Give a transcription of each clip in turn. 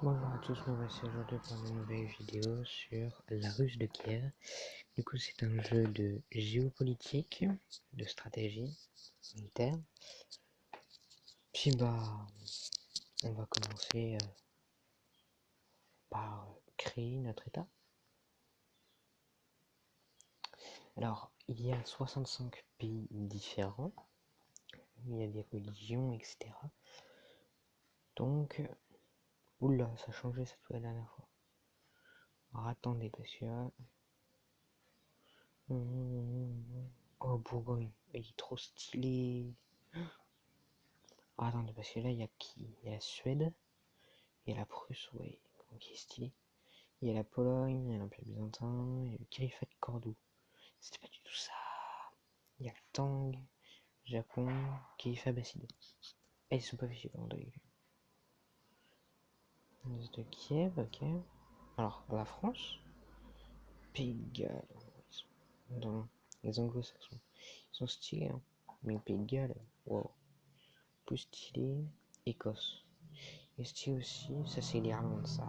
Bonjour à tous, nous voici aujourd'hui pour une nouvelle vidéo sur la Russe de Kiev. Du coup, c'est un jeu de géopolitique, de stratégie militaire. Puis on va commencer par créer notre État. Alors, il y a 65 pays différents, il y a des religions, etc. Donc, oula, ça a changé cette fois la dernière fois. Alors, attendez, parce que... Oh, Bourgogne, il est trop stylé. Ah, attendez, parce que là, il y a qui? Il y a la Suède, il y a la Prusse, ouais, qui est stylé. Il y a la Pologne, il y a l'Empire byzantin, il y a le califat de Cordoue. C'était pas du tout ça. Il y a le Tang, Japon, califat abbasside. Et ils sont pas fichés par de Kiev, ok. Alors, la France, Pays de Galles, dans les anglo-saxons. Ils sont stylés, hein. Mais Pays de Galles, wow. Plus stylé, Écosse. Et stylé aussi, ça c'est l'Irlande, ça.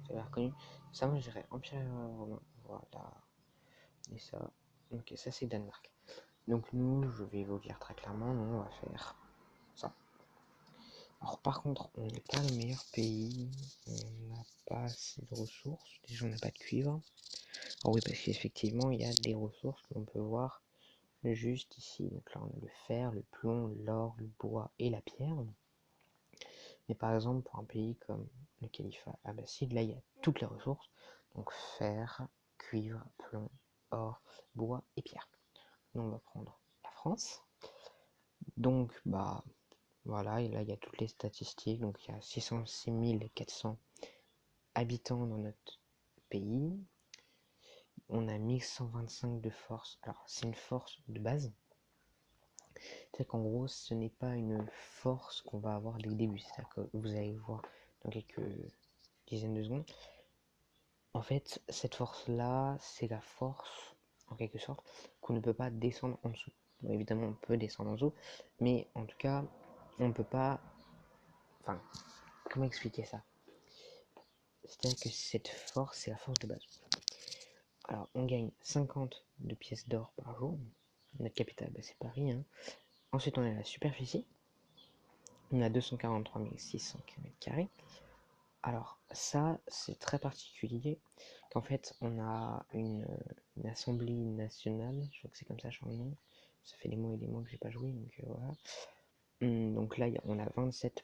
C'est reconnu. Ça, moi, je dirais Empire romain. Voilà. Et ça. Ok, ça, c'est Danemark. Donc, nous, je vais vous dire très clairement, nous, on va faire ça. Alors, par contre, on n'est pas le meilleur pays. On n'a pas assez de ressources. Déjà, on n'a pas de cuivre. Alors, oui, parce qu'effectivement, il y a des ressources que l'on peut voir juste ici. Donc, là, on a le fer, le plomb, l'or, le bois et la pierre. Mais par exemple, pour un pays comme le califat abbasside, là, il y a toutes les ressources. Donc fer, cuivre, plomb, or, bois et pierre. Donc on va prendre la France. Donc, voilà, et là, il y a toutes les statistiques. Donc, il y a 606 400 habitants dans notre pays. On a 1125 de force. Alors, c'est une force de base. C'est-à-dire qu'en gros, ce n'est pas une force qu'on va avoir dès le début. C'est-à-dire que vous allez voir dans quelques dizaines de secondes. En fait, cette force-là, c'est la force, en quelque sorte, qu'on ne peut pas descendre en dessous. Bon, évidemment, on peut descendre en dessous, mais en tout cas, on ne peut pas... Enfin, comment expliquer ça? C'est-à-dire que cette force, c'est la force de base. Alors, on gagne 50 de pièces d'or par jour. Notre capitale, c'est Paris. Hein. Ensuite, on a la superficie. On a 243 600 km². Alors ça, c'est très particulier, qu'en fait, on a une assemblée nationale, je crois que c'est comme ça, je crois, le nom. Ça fait des mois et des mois que j'ai pas joué, donc voilà. Donc là, on a 27,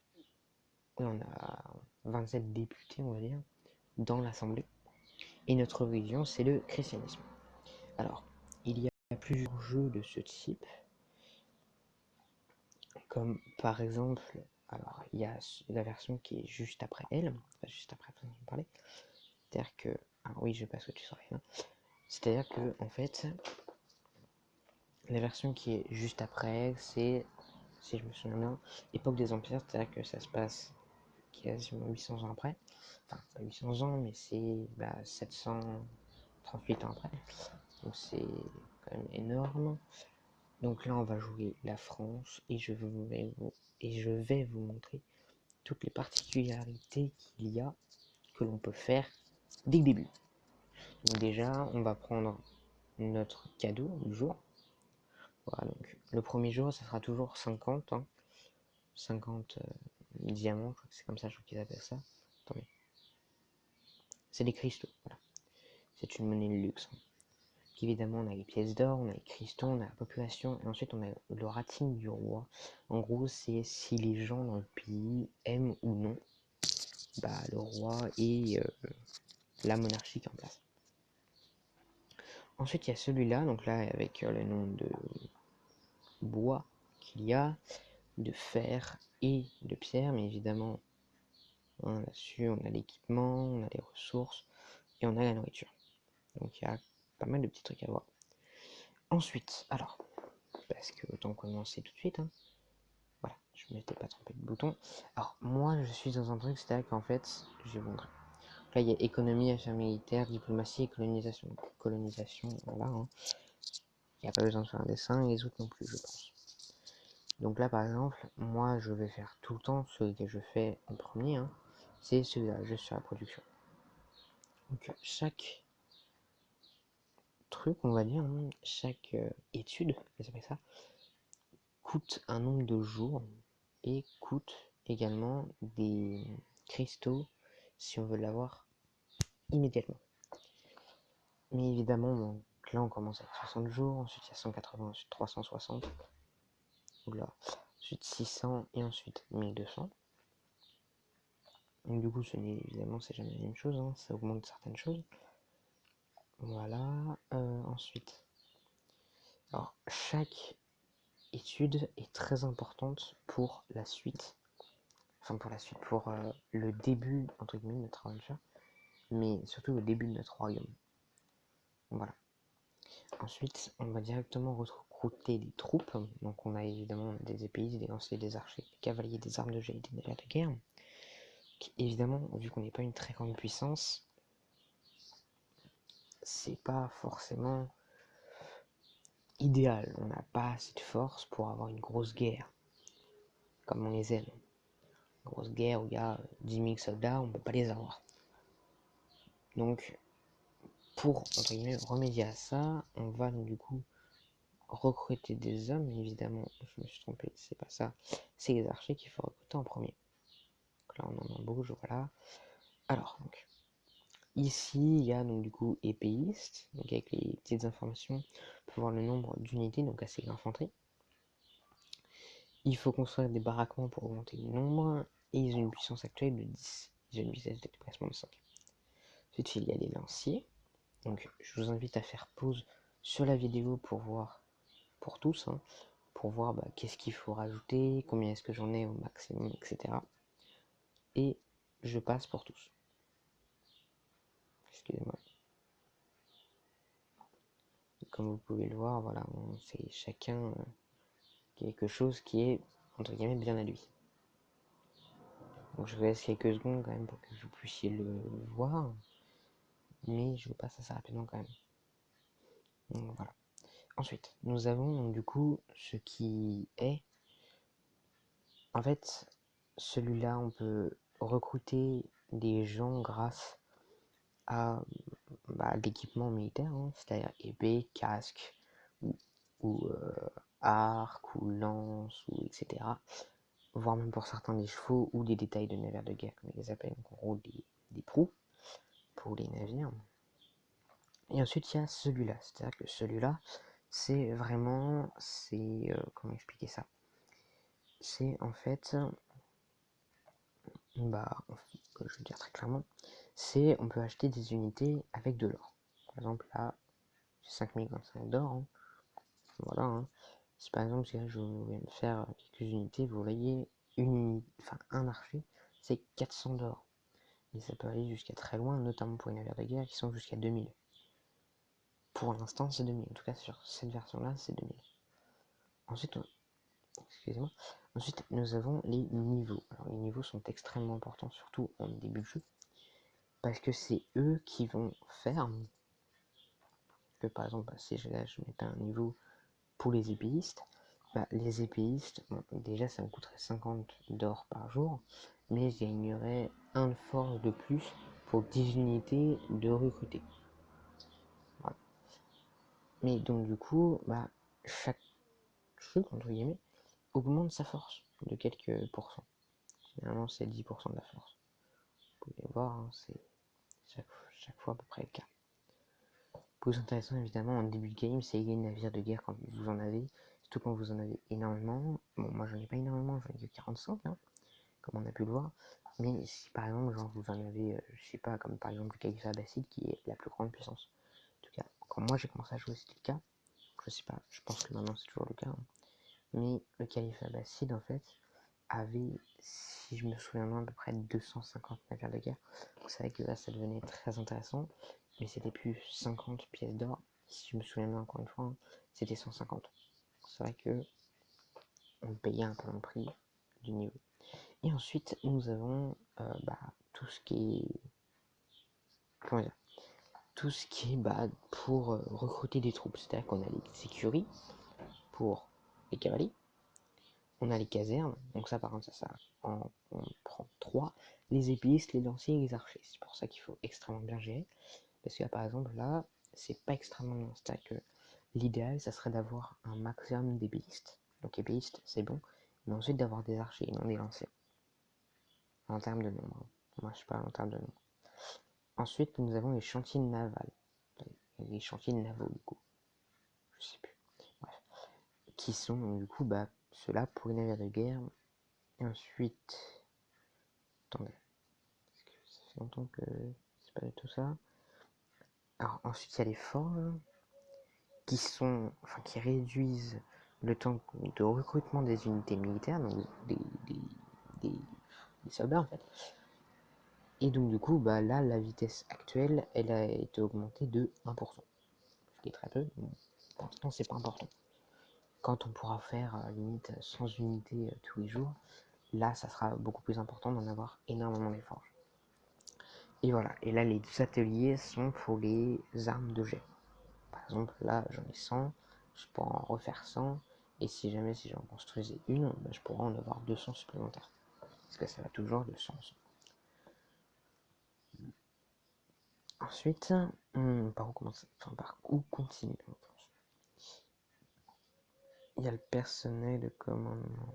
on a 27 députés, on va dire, dans l'assemblée. Et notre religion, c'est le christianisme. Alors, il y a plusieurs jeux de ce type, comme par exemple, alors il y a la version qui est juste après elle, enfin, juste après la façon de parler. C'est-à-dire que, alors oui, je passe que tu saurais, hein. C'est-à-dire que, en fait, la version qui est juste après, c'est, si je me souviens bien, époque des empires, c'est-à-dire que ça se passe quasiment 800 ans après. Enfin, pas 800 ans, mais c'est 738 ans après. Donc c'est quand même énorme. Donc là, on va jouer la France et je vais vous montrer toutes les particularités qu'il y a, que l'on peut faire dès le début. Donc déjà, on va prendre notre cadeau du jour. Voilà, donc le premier jour, ça sera toujours 50, hein, 50 diamants, je crois que c'est comme ça, je crois qu'ils appellent ça. Attendez. C'est des cristaux, voilà. C'est une monnaie de luxe. Hein. Évidemment, on a les pièces d'or, on a les cristaux, on a la population, et ensuite on a le rating du roi. En gros, c'est si les gens dans le pays aiment ou non le roi et la monarchie qui est en place. Ensuite, il y a celui-là, donc là, avec le nom de bois qu'il y a, de fer et de pierre, mais évidemment, hein, là-dessus, on a l'équipement, on a les ressources et on a la nourriture. Donc il y a pas mal de petits trucs à voir. Ensuite, alors, parce que autant commencer tout de suite, hein, voilà, je ne m'étais pas trompé de bouton. Alors, moi, je suis dans un truc, c'est-à-dire qu'en fait, je vais vous montrer. Là, il y a économie, affaires militaires, diplomatie et colonisation. Colonisation, voilà. Hein. Il n'y a pas besoin de faire un dessin, et les autres non plus, je pense. Donc là, par exemple, moi, je vais faire tout le temps ce que je fais en premier. Hein. c'est celui-là, juste sur la production. Donc chaque truc, on va dire, hein, chaque étude, ça s'appelle ça, coûte un nombre de jours et coûte également des cristaux si on veut l'avoir immédiatement. Mais évidemment, donc, là on commence avec 60 jours, ensuite il y a 180, ensuite 360, là, ensuite 600 et ensuite 1200. Donc du coup, évidemment, c'est jamais la même chose, hein, ça augmente certaines choses. Voilà, ensuite, alors chaque étude est très importante pour la suite, pour le début, entre guillemets, de notre aventure, mais surtout le début de notre royaume. Voilà. Ensuite, on va directement recruter des troupes. Donc on a évidemment des épéistes, des lanciers, des archers, des cavaliers, des armes de jet et des navires de guerre. Donc, évidemment, vu qu'on n'est pas une très grande puissance, c'est pas forcément idéal. On n'a pas assez de force pour avoir une grosse guerre, comme on les aime. Une grosse guerre où il y a 10 000 soldats, on ne peut pas les avoir. Donc, pour entre guillemets remédier à ça, on va donc du coup recruter des hommes. Évidemment, je me suis trompé, c'est pas ça, c'est les archers qu'il faut recruter en premier. Donc là, on en embauche, voilà. Alors, donc, ici, il y a donc du coup épéistes, donc avec les petites informations, on peut voir le nombre d'unités, donc assez l'infanterie. Il faut construire des baraquements pour augmenter le nombre, et ils ont une puissance actuelle de 10. Ils ont une vitesse de déplacement de 5. Ensuite, il y a les lanciers. Donc, je vous invite à faire pause sur la vidéo pour voir, pour tous, hein, pour voir qu'est-ce qu'il faut rajouter, combien est-ce que j'en ai au maximum, etc. Et je passe pour tous. Excusez-moi. Comme vous pouvez le voir, voilà, c'est chacun quelque chose qui est, entre guillemets, bien à lui. Donc je vous laisse quelques secondes quand même pour que vous puissiez le voir, mais je vous passe assez rapidement quand même. Donc voilà. Ensuite, nous avons donc du coup ce qui est, en fait, celui-là, on peut recruter des gens grâce à l'équipement militaire, hein, c'est-à-dire épée, casque, ou arc, ou lance, ou etc. Voire même pour certains des chevaux ou des détails de navires de guerre, comme ils les appellent, donc en gros des proues pour les navires. Et ensuite il y a celui-là, c'est-à-dire que celui-là, c'est vraiment, comment expliquer ça? C'est en fait, je veux dire très clairement, c'est on peut acheter des unités avec de l'or. Par exemple là, j'ai 5025 d'or, hein. Voilà, hein. Si par exemple si là, je vais me faire quelques unités, vous voyez un archer, c'est 400 d'or. Et ça peut aller jusqu'à très loin, notamment pour les navires de guerre qui sont jusqu'à 2000. Pour l'instant, c'est 2000. En tout cas, sur cette version-là, c'est 2000. Ensuite, excusez-moi. Ensuite, nous avons les niveaux. Alors, les niveaux sont extrêmement importants, surtout en début de jeu, parce que c'est eux qui vont faire que, par exemple, si je mettais un niveau pour les épéistes, les épéistes, déjà, ça me coûterait 50 d'or par jour, mais je gagnerais 1 de force de plus pour 10 unités de recruter. Voilà. Mais donc du coup, chaque truc, entre guillemets, augmente sa force de quelques pourcents. Généralement, c'est 10% de la force. Vous pouvez voir, hein, c'est chaque fois à peu près le cas. Plus intéressant, évidemment, en début de game, c'est les navires de guerre quand vous en avez, surtout quand vous en avez énormément. Bon, moi, j'en ai pas énormément, j'en ai que 45, hein, comme on a pu le voir. Mais si, par exemple, genre, vous en avez, je sais pas, comme par exemple le califat abbasside, qui est la plus grande puissance. En tout cas, quand moi, j'ai commencé à jouer, c'était le cas. Je sais pas, je pense que maintenant, c'est toujours le cas, hein. Mais le califat abbasside, en fait, avait, si je me souviens bien, à peu près 250 navires de guerre. Donc c'est vrai que là, ça devenait très intéressant. Mais c'était plus 50 pièces d'or. Si je me souviens bien, encore une fois, hein, c'était 150. C'est vrai que on payait un peu le prix du niveau. Et ensuite, nous avons tout ce qui est... Comment dire? Tout ce qui est pour recruter des troupes. C'est-à-dire qu'on a les écuries pour les cavaliers. On a les casernes, donc ça par contre on prend 3. les épistes, les lanciers et les archers. C'est pour ça qu'il faut extrêmement bien gérer. Parce que par exemple là, c'est pas extrêmement bien. C'est-à-dire que l'idéal, ça serait d'avoir un maximum d'ébéistes. Donc ébéistes, c'est bon. Mais ensuite d'avoir des archers et non des lanciers. En termes de nombre. Moi je parle en termes de nombre. Ensuite, nous avons les chantiers navals. Les chantiers navaux du coup. Je sais plus. Bref. Qui sont du coup ceux-là pour les navires de guerre. Et ensuite. Attendez. Parce que ça fait longtemps que c'est pas du tout ça. Alors ensuite il y a les forges qui réduisent le temps de recrutement des unités militaires, donc des, des soldats en fait. Et donc du coup, là, la vitesse actuelle, elle a été augmentée de 1%. Ce qui est très peu, mais pour l'instant, c'est pas important. Quand on pourra faire limite 100 unités tous les jours, là, ça sera beaucoup plus important d'en avoir énormément les forges. Et voilà, et là, les deux ateliers sont pour les armes de jet. Par exemple, là, j'en ai 100, je pourrais en refaire 100, et si j'en construisais une, je pourrais en avoir 200 supplémentaires. Parce que ça va toujours de 100 en 100. Ensuite, par où commencer? Enfin, par où continuer? Il y a le personnel de commandement.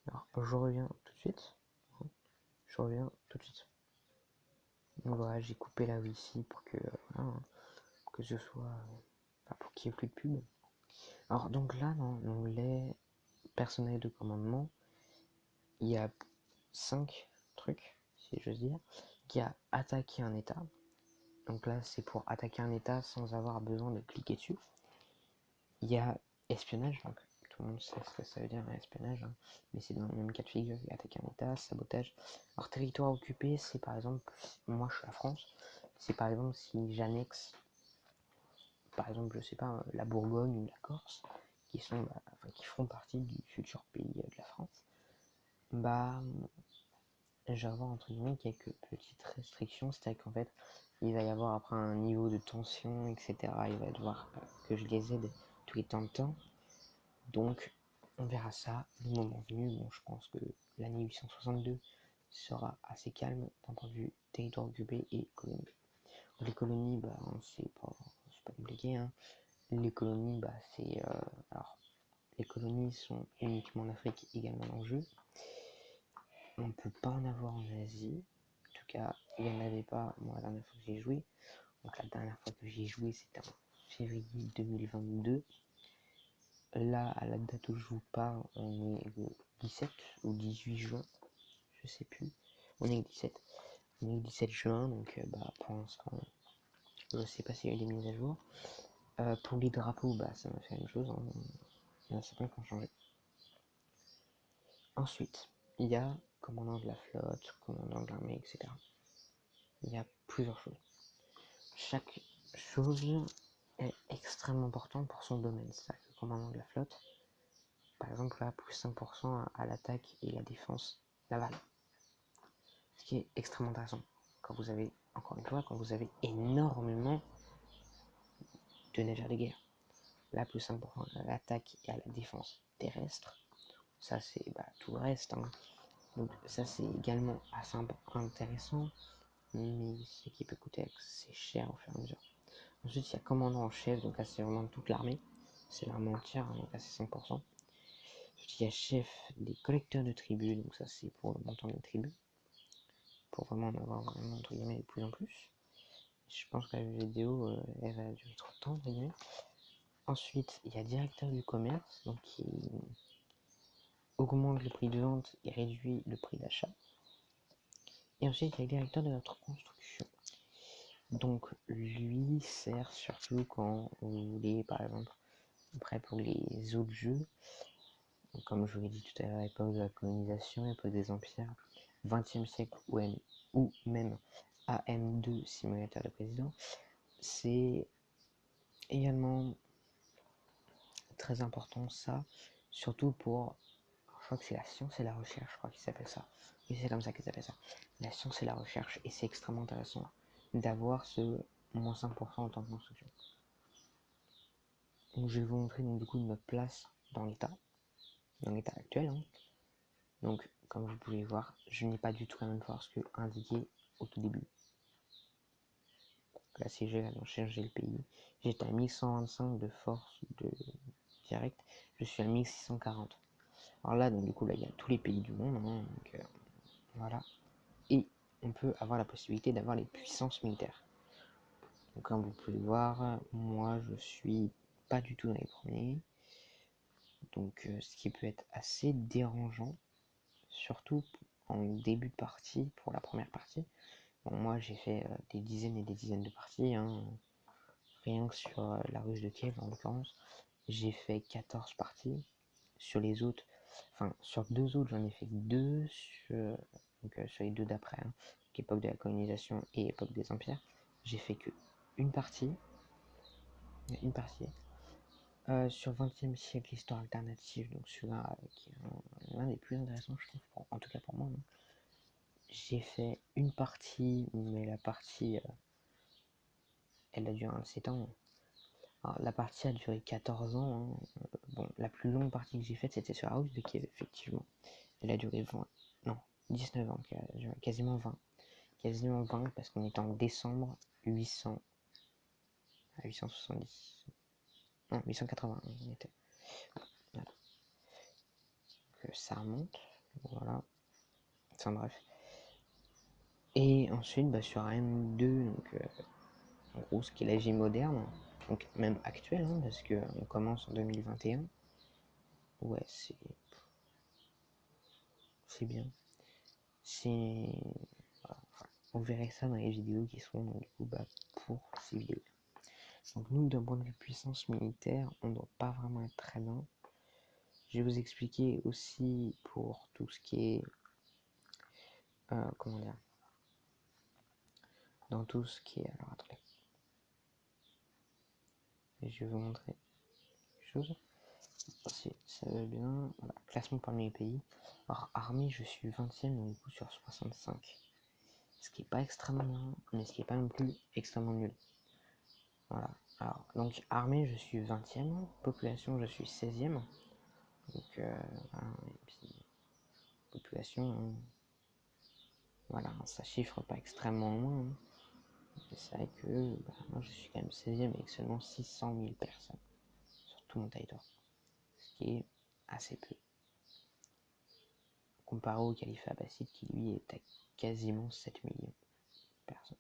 Alors, je reviens tout de suite. Je reviens tout de suite. Donc voilà, j'ai coupé la wifi pour que, voilà, pour que ce soit. Enfin, pour qu'il n'y ait plus de pub. Alors, donc là, dans l'onglet personnel de commandement, il y a 5 trucs, si j'ose dire. Il y a attaquer un état. Donc là, c'est pour attaquer un état sans avoir besoin de cliquer dessus. Il y a espionnage, donc tout le monde sait ce que ça veut dire un espionnage, hein, mais c'est dans le même cas de figure, attaquer un état, sabotage. Alors territoire occupé, c'est par exemple, moi je suis la France, c'est par exemple si j'annexe, par exemple, je sais pas, la Bourgogne ou la Corse, qui font partie du futur pays de la France, je vais avoir entre guillemets quelques petites restrictions, c'est-à-dire qu'en fait, il va y avoir après un niveau de tension, etc. Il va devoir que je les aide tous les temps de temps. Donc, on verra ça le moment venu. Bon, je pense que l'année 862 sera assez calme d'un point de vue territoire occupé et colonie. Les colonies, c'est pas compliqué. Hein. Les colonies, alors, les colonies sont uniquement en Afrique également en jeu. On ne peut pas en avoir en Asie. En tout cas, il n'y en avait pas, moi, la dernière fois que j'ai joué. Donc, la dernière fois que j'ai joué, c'était en février 2022. Là, à la date où je vous parle, on est le 17 ou 18 juin, je sais plus. On est le 17. On est le 17 juin, donc pour l'instant, je sais pas s'il y a eu des mises à jour. Pour les drapeaux, ça m'a fait la même chose. Hein. Il y en a certains qui ont changé. Ensuite, il y a commandant de la flotte, commandant de l'armée, etc. Il y a plusieurs choses. Chaque chose est extrêmement importante pour son domaine. C'est-à-dire que le commandant de la flotte, par exemple, là, plus 5% à l'attaque et la défense navale. Ce qui est extrêmement intéressant. Quand vous avez, encore une fois, quand vous avez énormément de navires de guerre. Là, plus 5% à l'attaque et à la défense terrestre. Ça, c'est tout le reste. Hein. Donc, ça, c'est également assez intéressant. Mais ce qui peut coûter assez cher au fur et à mesure. Ensuite, il y a commandant en chef. Donc là, c'est vraiment toute l'armée. C'est l'armée entière. Hein, donc là, c'est 5%. Ensuite, il y a chef des collecteurs de tribus. Donc ça, c'est pour le montant des tribus. Pour vraiment en avoir vraiment, entre guillemets, de plus en plus. Je pense que la vidéo, elle va durer trop de temps, entre guillemets. Ensuite, il y a directeur du commerce, donc qui augmente le prix de vente et réduit le prix d'achat. Et ensuite, il y a le directeur de notre construction. Donc, lui sert surtout quand vous voulez, par exemple, après pour les autres jeux, comme je vous l'ai dit tout à l'heure, l'époque de la colonisation, l'époque des empires, 20e siècle ou même AM2 simulateur de président, c'est également très important ça, surtout pour, je crois que c'est la science et la recherche, je crois qu'il s'appelle ça. Oui, c'est comme ça qu'ils s'appelle ça. La science et la recherche, et c'est extrêmement intéressant d'avoir ce moins 5% en tant que construction. Donc je vais vous montrer donc du coup notre place dans l'état. dans l'état actuel. Hein. Donc, comme vous pouvez voir, je n'ai pas du tout la même force que indiqué au tout début. Là, si j'ai changé le pays, j'étais à 1125 de force de direct, je suis à 1640. Alors là, donc du coup, là, il y a tous les pays du monde, hein, donc, voilà. Et on peut avoir la possibilité d'avoir les puissances militaires. Donc, comme vous pouvez voir, moi, je suis pas du tout dans les premiers. Donc, ce qui peut être assez dérangeant, surtout en début de partie, pour la première partie. Bon, moi, j'ai fait des dizaines et des dizaines de parties, hein. Rien que sur la Russe de Kiev, en l'occurrence, j'ai fait 14 parties. Sur les autres, enfin, sur 2 autres, j'en ai fait 2, sur les 2 d'après, hein, époque de la colonisation et époque des empires, j'ai fait que une partie, sur 20e siècle, l'histoire alternative, donc celui-là qui est l'un des plus intéressants, je trouve, en tout cas pour moi. Hein. J'ai fait une partie, mais la partie, elle a duré un 7 ans. Alors, la partie a duré 14 ans. Hein. Bon, la plus longue partie que j'ai faite, c'était sur la House de Kiev, effectivement. Elle a duré 20, non, 19 ans, quasiment 20. Quasiment 20 parce qu'on est en décembre 800 à 870. Non, 880, on était. Voilà. Donc, ça remonte. Voilà. Enfin bref. Et ensuite, sur AM2, donc en gros, ce qui est la vie moderne, donc même actuelle, hein, parce qu'on commence en 2021. Ouais, c'est bien. C'est. Voilà. Enfin, vous verrez ça dans les vidéos qui seront donc, du coup, pour ces vidéos. Donc nous, d'un point de vue puissance militaire, on ne doit pas vraiment être très bien. Je vais vous expliquer aussi pour tout ce qui est... comment dire, dans tout ce qui est... Alors attendez. Je vais vous montrer quelque chose. Si ça va bien. Voilà, classement parmi les pays. Alors armée, je suis 20e donc du coup sur 65. Ce qui est pas extrêmement bien, mais ce qui est pas non plus extrêmement nul. Voilà. Alors, donc armée, je suis 20e. Population, je suis 16e. Donc, voilà. Et puis, population, hein. Voilà, ça chiffre pas extrêmement loin. Hein. C'est vrai que moi je suis quand même 16e avec seulement 600 000 personnes sur tout mon territoire. Ce qui est assez peu. Comparé au califat abbasside qui lui est à quasiment 7 millions de personnes.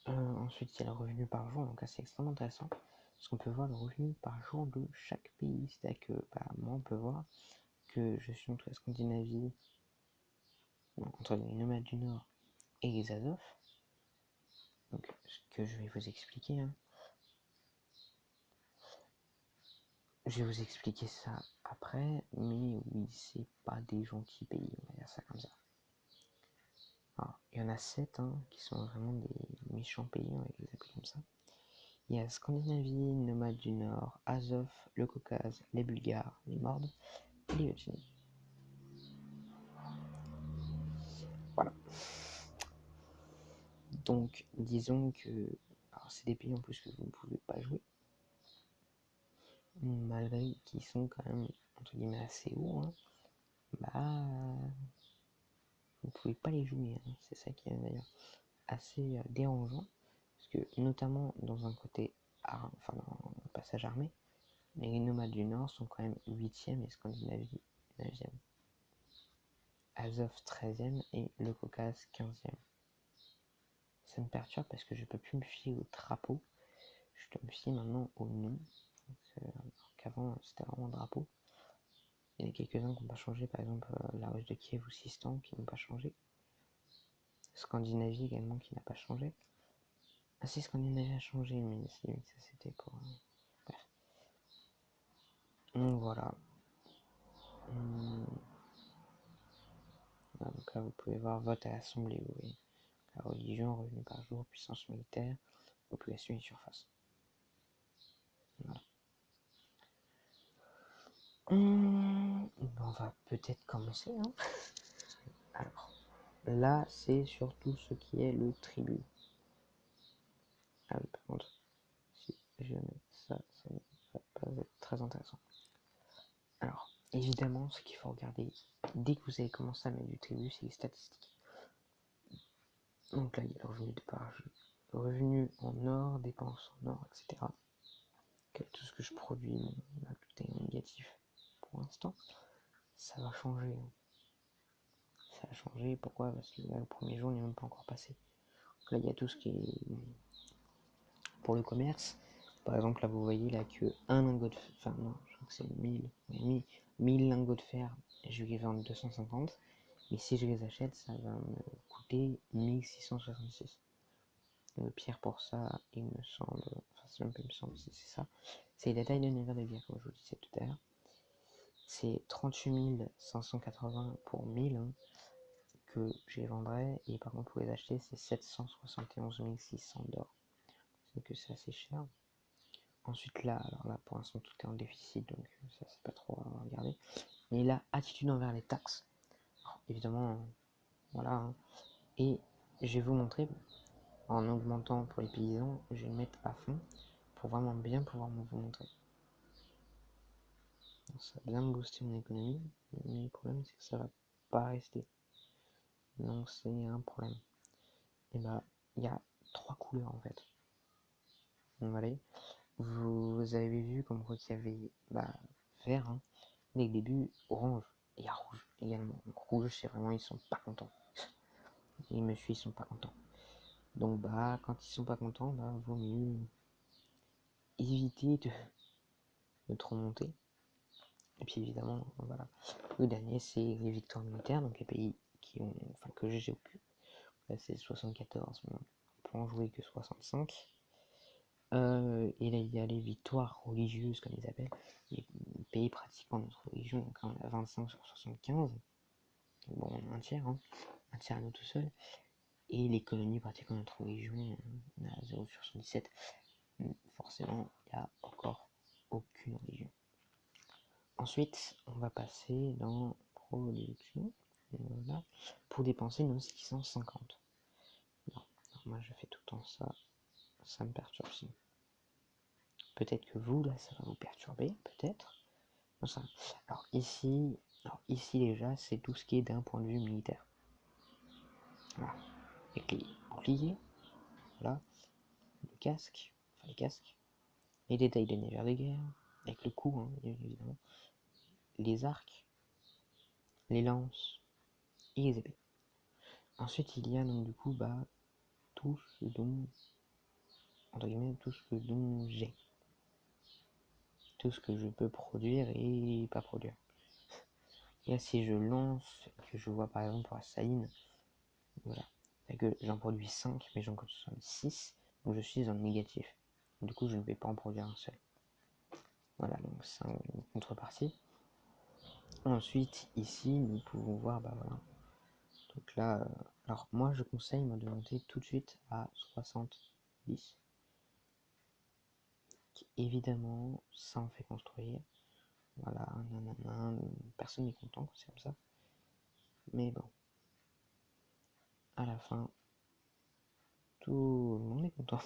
Ensuite, il y a le revenu par jour, donc là c'est extrêmement intéressant. Parce qu'on peut voir le revenu par jour de chaque pays. C'est-à-dire que moi on peut voir que je suis entre la Scandinavie, entre les nomades du Nord et les Azov. Donc ce que je vais vous expliquer. Hein. Je vais vous expliquer ça après, mais oui, c'est pas des gentils pays, on va dire ça comme ça. Alors, il y en a 7 hein, qui sont vraiment des méchants pays, on va les appeler comme ça. Il y a Scandinavie, Nomades du Nord, Azov, le Caucase, les Bulgares, les Mordes et les Eugénies. Voilà. Donc, disons que... Alors, c'est des pays en plus que vous ne pouvez pas jouer. Malgré qu'ils sont quand même, entre guillemets, assez hauts. Hein, vous ne pouvez pas les jouer. Hein. C'est ça qui est d'ailleurs assez dérangeant. Parce que, notamment dans un côté... enfin, dans le passage armé, les nomades du Nord sont quand même 8e et Scandinavie 9e. Azov 13e et le Caucase 15e. Ça me perturbe parce que je peux plus me fier au drapeau. Je dois me fier maintenant au nom. Qu'avant c'était vraiment drapeau. Il y en a quelques-uns qui n'ont pas changé, par exemple la Russe de Kiev ou Sistan qui n'ont pas changé. Scandinavie également qui n'a pas changé. Ah si, Scandinavie a changé, mais ça c'était pour... Bref. Donc voilà. Donc là vous pouvez voir vote à l'Assemblée, vous voyez. La religion, revenu par jour, puissance militaire, population et surface. Voilà. On va peut-être commencer. Hein. Alors, là, c'est surtout ce qui est le tribut. Ah oui, par contre, si je mets ça, ça ne va pas être très intéressant. Alors, évidemment, ce qu'il faut regarder dès que vous avez commencé à mettre du tribut, c'est les statistiques. Donc là, il y a le revenu de par revenu en or, dépenses en or, etc. Tout ce que je produis, tout est négatif pour l'instant. Ça va changer. Ça a changé, pourquoi? Parce que là, le premier jour n'est même pas encore passé. Donc là, il y a tout ce qui est pour le commerce. Par exemple, là, vous voyez là que un lingot de fer, enfin non, je crois que c'est 1000 lingots de fer, je vais les vendre 250. Mais si je les achète, ça va me coûter 1666. Le pire pour ça, il me semble, enfin c'est même pas il me semble, c'est ça. C'est la taille de navire de guerre, comme je vous disais tout à l'heure. C'est 38 580 pour 1000 hein, que je les vendrai. Et par contre, pour les acheter, c'est 771 600 d'or. C'est que c'est assez cher. Ensuite là, alors là pour l'instant tout est en déficit, donc ça c'est pas trop à regarder. Mais là, attitude envers les taxes. Alors, évidemment, voilà. Hein. Et je vais vous montrer, en augmentant pour les paysans, je vais le mettre à fond pour vraiment bien pouvoir vous montrer. Donc, ça va bien me booster mon économie, mais le problème c'est que ça va pas rester. Donc c'est un problème. Et bah, il y a 3 couleurs en fait. Donc allez, vous avez vu comme quoi qu'il y avait vert, hein, dès le début, orange, et il y a rouge également. Donc rouge, c'est vraiment, ils sont pas contents. Les messieurs, ils sont pas contents. Donc quand ils sont pas contents, vaut mieux éviter de trop monter. Et puis évidemment, voilà. Le dernier, c'est les victoires militaires, donc les pays qui ont, enfin que j'occupe. Là, c'est 74, mais on peut en jouer que 65. Et là, il y a les victoires religieuses, comme ils appellent, les pays pratiquant notre religion, donc on a 25 sur 75. Bon, on a un tiers à nous tout seul. Et les colonies pratiquant notre religion, on a 0 sur 117. Forcément, il n'y a encore aucune religion. Ensuite, on va passer dans production, voilà, pour dépenser nos 650. Non, moi je fais tout le temps ça, ça me perturbe sinon. Peut-être que vous, là, ça va vous perturber, peut-être. Alors ici déjà, c'est tout ce qui est d'un point de vue militaire. Voilà. Avec les boucliers, voilà, le casque, enfin les casques, les détails des navires de guerre, avec le coup, hein, évidemment, les arcs, les lances et les épées. Ensuite, il y a donc du coup tout ce dont, entre guillemets, tout ce que dont j'ai. Tout ce que je peux produire et pas produire. Et là, si je lance, que je vois par exemple pour la saline, voilà, c'est que j'en produis 5, mais j'en consomme 6, donc je suis en négatif. Du coup, je ne vais pas en produire un seul. Voilà, donc c'est une contrepartie. Ensuite, ici, nous pouvons voir, voilà. Donc là, alors moi, je conseille de monter tout de suite à 70. Évidemment, ça en fait construire. Voilà, nanana, personne n'est content, c'est comme ça. Mais bon, à la fin, tout le monde est content.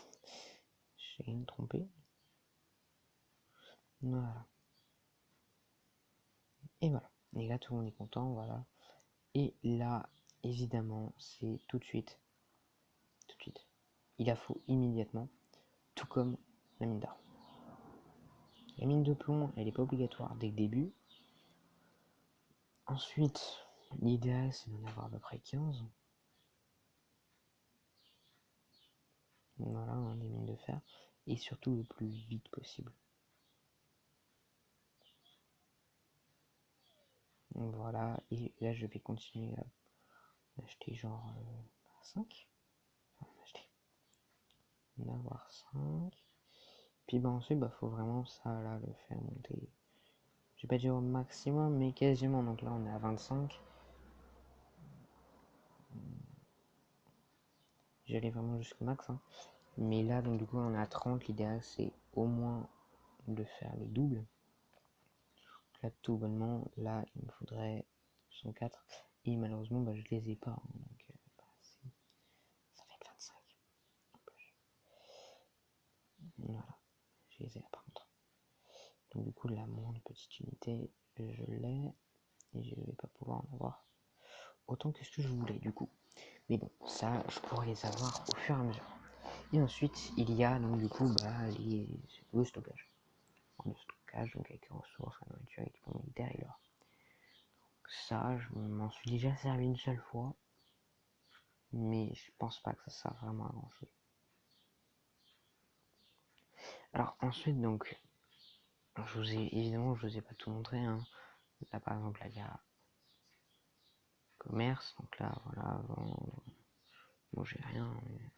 J'ai rien trompé. Voilà. Et voilà. Et là, tout le monde est content, voilà. Et là, évidemment, c'est tout de suite. Tout de suite. Il la faut immédiatement, tout comme la mine d'or. La mine de plomb, elle n'est pas obligatoire dès le début. Ensuite, l'idéal, c'est d'en avoir à peu près 15. Voilà, des mines de fer. Et surtout le plus vite possible. Voilà, et là, je vais continuer à acheter genre 5. Enfin, en avoir 5. Puis ensuite, faut vraiment ça, là, le faire monter. Je vais pas dire au maximum, mais quasiment. Donc là, on est à 25. J'allais vraiment jusqu'au max. Hein. Mais là, donc du coup, on est à 30. L'idéal, c'est au moins de faire le double. Donc là, tout bonnement, là, il me faudrait 104. Et malheureusement, je les ai pas. Hein, donc, ça fait 25. En plus. Voilà. Je les ai par contre. Donc du coup, la moindre petite unité, je l'ai, et je vais pas pouvoir en avoir autant que ce que je voulais du coup. Mais bon, ça, je pourrais les avoir au fur et à mesure. Et ensuite, il y a donc du coup le stockage. Le stockage, donc avec les ressources, la nourriture, l'équipement militaire et l'or. Ça, je m'en suis déjà servi une seule fois, mais je pense pas que ça sert vraiment à grand chose. Alors ensuite, donc, évidemment, je vous ai pas tout montré, hein. Là par exemple, là il y a commerce, donc là voilà, bon j'ai rien, mais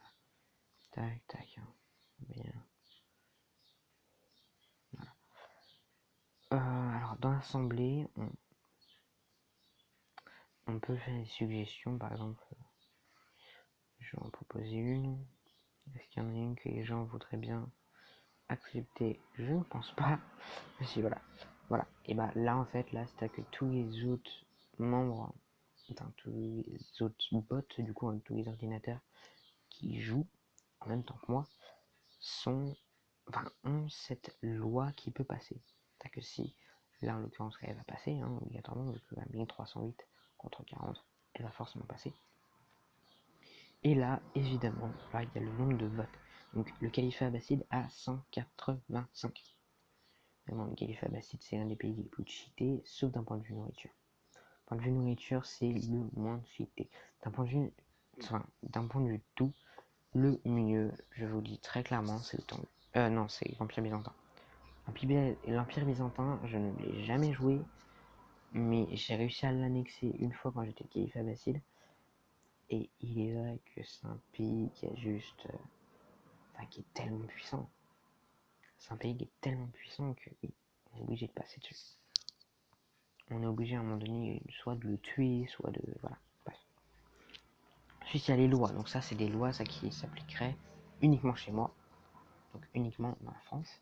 tac tac, hein. Mais, voilà. Alors dans l'assemblée, on peut faire des suggestions, par exemple, je vais en proposer une. Est-ce qu'il y en a une que les gens voudraient bien accepter? Je ne pense pas. Mais si, voilà. Voilà. Et bah là, en fait, là, c'est à que tous les autres membres, enfin, tous les autres bots, du coup, tous les ordinateurs qui jouent en même temps que moi, ont cette loi qui peut passer. C'est que si, là, en l'occurrence, elle va passer, hein, obligatoirement, vu que la 1308 contre 40, elle va forcément passer. Et là, évidemment, là, il y a le nombre de votes. Donc, le califat abbasside a 185. Vraiment, le califat abbasside, c'est l'un des pays les plus cheatés, sauf d'un point de vue nourriture. D'un point de vue nourriture, c'est le moins cheaté. D'un point de vue tout, le mieux, je vous le dis très clairement, c'est le temps. Non, c'est l'Empire byzantin. L'Empire byzantin, je ne l'ai jamais joué, mais j'ai réussi à l'annexer une fois quand j'étais califat abbasside. Et il est vrai que c'est un pays qui a juste. Qui est tellement puissant. C'est un pays qui est tellement puissant que oui, on est obligé de passer dessus. On est obligé à un moment donné soit de le tuer, soit de. Voilà. Bref. Ensuite, il y a les lois. Donc, ça, c'est des lois ça, qui s'appliqueraient uniquement chez moi. Donc, uniquement dans la France.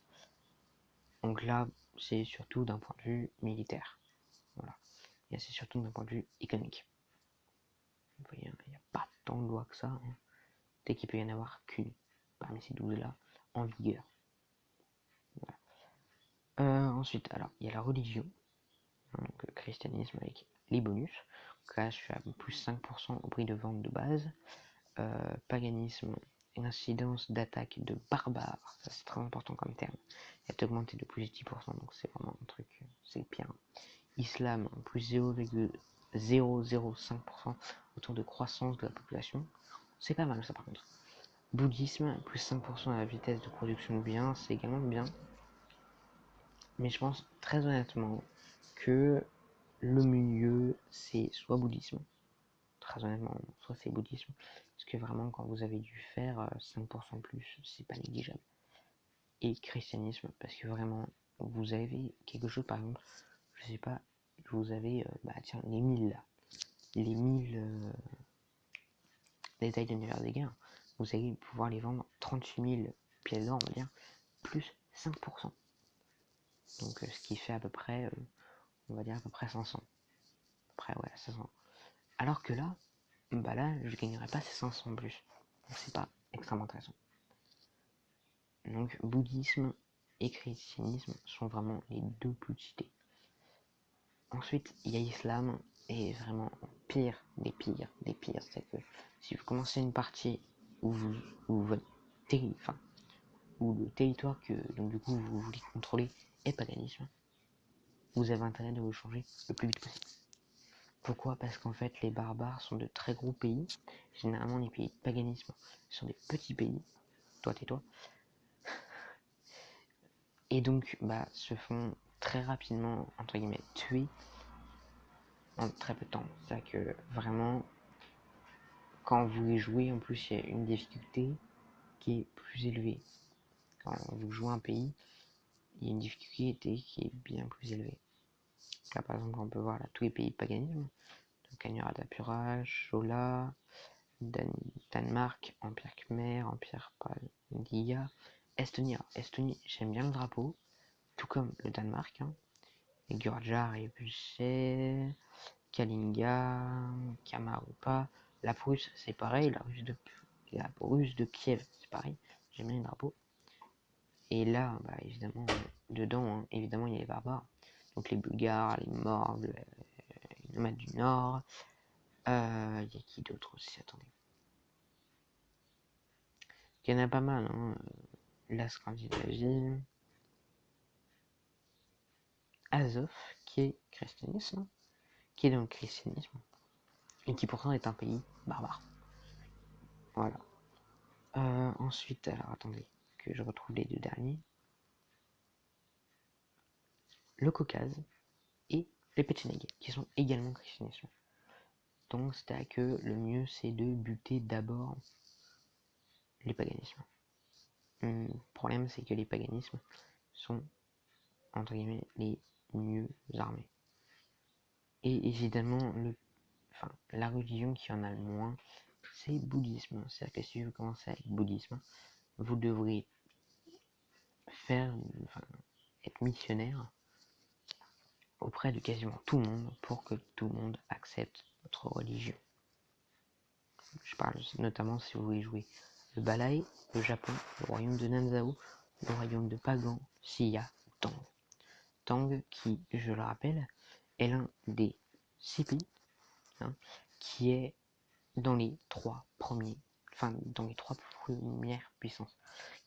Donc là, c'est surtout d'un point de vue militaire. Voilà. Et c'est surtout d'un point de vue économique. Vous voyez, il n'y a pas tant de lois que ça. Hein. Dès qu'il peut y en avoir qu'une parmi ces 12-là en vigueur. Voilà. Ensuite, alors, il y a la religion. Donc, christianisme avec les bonus. Donc là, je suis à plus 5% au prix de vente de base. Paganisme, incidence d'attaque de barbares. Ça, c'est très important comme terme. Elle est augmentée de plus 10%, donc c'est vraiment un truc, c'est le pire. Islam, plus 0,005% autour de croissance de la population. C'est pas mal ça par contre. Bouddhisme, plus 5% à la vitesse de production de biens, c'est également bien. Mais je pense très honnêtement que le mieux c'est soit bouddhisme, très honnêtement, soit c'est bouddhisme, parce que vraiment quand vous avez dû faire 5% plus, c'est pas négligeable. Et christianisme, parce que vraiment vous avez quelque chose, par exemple, je sais pas, vous avez, tiens, les 1000 là, les 1000 détails d'univers des guerres, vous allez pouvoir les vendre 38 000 pièces d'or, on va dire, plus 5%. Donc ce qui fait à peu près, on va dire à peu près 500. Après, ouais, 500. Alors que là, là, je gagnerai pas ces 500 plus. Donc c'est pas extrêmement intéressant. Donc bouddhisme et christianisme sont vraiment les deux plus cités. Ensuite, il y a islam, et vraiment pire des pires des pires. C'est que si vous commencez une partie où votre où le territoire que donc du coup vous voulez contrôler est paganisme, vous avez intérêt de vous changer le plus vite possible. Pourquoi? Parce qu'en fait les barbares sont de très gros pays. Généralement les pays de paganisme sont des petits pays. Toi tais-toi. Et donc se font très rapidement entre guillemets tuer en très peu de temps. C'est-à-dire que vraiment quand vous les jouez, en plus il y a une difficulté qui est plus élevée. Quand vous jouez un pays, il y a une difficulté qui est bien plus élevée. Là par exemple on peut voir là tous les pays de paganisme. Donc Agnorat d'Apurage, Shola, Danemark, Empire Khmer, Empire Pandia, Estonie. Estonie, j'aime bien le drapeau, tout comme le Danemark. Hein. Et Gurjar et Buchet, Kalinga, Kamarupa. La Prusse, c'est pareil. La Prusse de Kiev, c'est pareil. J'aime bien les drapeaux. Et là, évidemment, dedans, hein, évidemment, il y a les barbares. Donc les Bulgares, les Morts, les nomades du Nord. Il y a qui d'autre aussi? Attendez. Il y en a pas mal, hein. La Scandinavie. Azov, qui est christianisme, qui est dans le christianisme, et qui pourtant est un pays barbare. Voilà. Ensuite, alors attendez, que je retrouve les deux derniers. Le Caucase et les Péchénègues, qui sont également christianisme. Donc c'est-à-dire que le mieux c'est de buter d'abord les paganismes. Le problème c'est que les paganismes sont entre guillemets les mieux armés. Et évidemment la religion qui en a le moins, c'est le bouddhisme. C'est-à-dire que si vous commencez avec le bouddhisme, vous devrez être missionnaire auprès de quasiment tout le monde pour que tout le monde accepte votre religion. Je parle notamment si vous voulez jouer le Balai, le Japon, le royaume de Nanzao, le royaume de Pagan, Sia, Tang. Tang qui, je le rappelle, est l'un des 6 pays qui est dans les trois premières puissances.